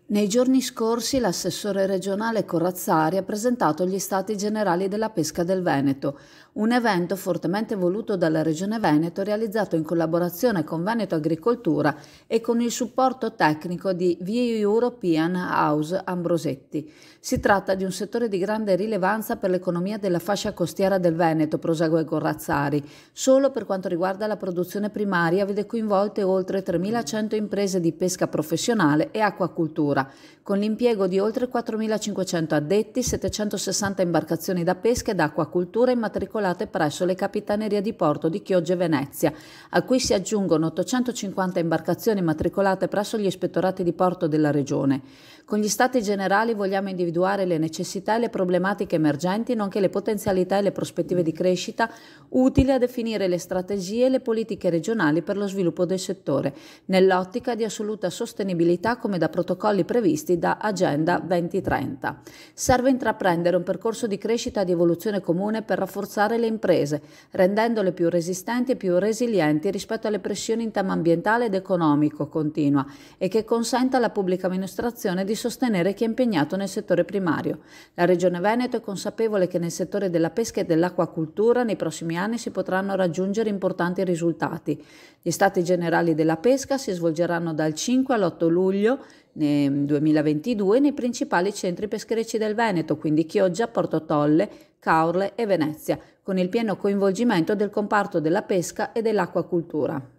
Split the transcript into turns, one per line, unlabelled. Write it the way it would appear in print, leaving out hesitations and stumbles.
Nei giorni scorsi l'assessore regionale Corazzari ha presentato gli Stati Generali della Pesca del Veneto, un evento fortemente voluto dalla Regione Veneto realizzato in collaborazione con Veneto Agricoltura e con il supporto tecnico di VIE European House Ambrosetti. Si tratta di un settore di grande rilevanza per l'economia della fascia costiera del Veneto, prosegue Corazzari. Solo per quanto riguarda la produzione primaria vede coinvolte oltre 3.100 imprese di pesca professionale e acquacultura, con l'impiego di oltre 4.500 addetti, 760 imbarcazioni da pesca ed acquacultura immatricolate presso le capitanerie di porto di Chioggia e Venezia, a cui si aggiungono 850 imbarcazioni immatricolate presso gli ispettorati di porto della Regione. Con gli Stati Generali vogliamo individuare le necessità e le problematiche emergenti, nonché le potenzialità e le prospettive di crescita utili a definire le strategie e le politiche regionali per lo sviluppo del settore, nell'ottica di assoluta sostenibilità come da protocolli previsti da Agenda 2030. Serve intraprendere un percorso di crescita e di evoluzione comune per rafforzare le imprese, rendendole più resistenti e più resilienti rispetto alle pressioni in tema ambientale ed economico, continua, e che consenta alla pubblica amministrazione di sostenere chi è impegnato nel settore primario. La Regione Veneto è consapevole che nel settore della pesca e dell'acquacultura nei prossimi anni si potranno raggiungere importanti risultati. Gli Stati Generali della Pesca si svolgeranno dal 5 all'8 luglio 2022 nei principali centri pescherecci del Veneto, quindi Chioggia, Porto Tolle, Caorle e Venezia, con il pieno coinvolgimento del comparto della pesca e dell'acquacultura.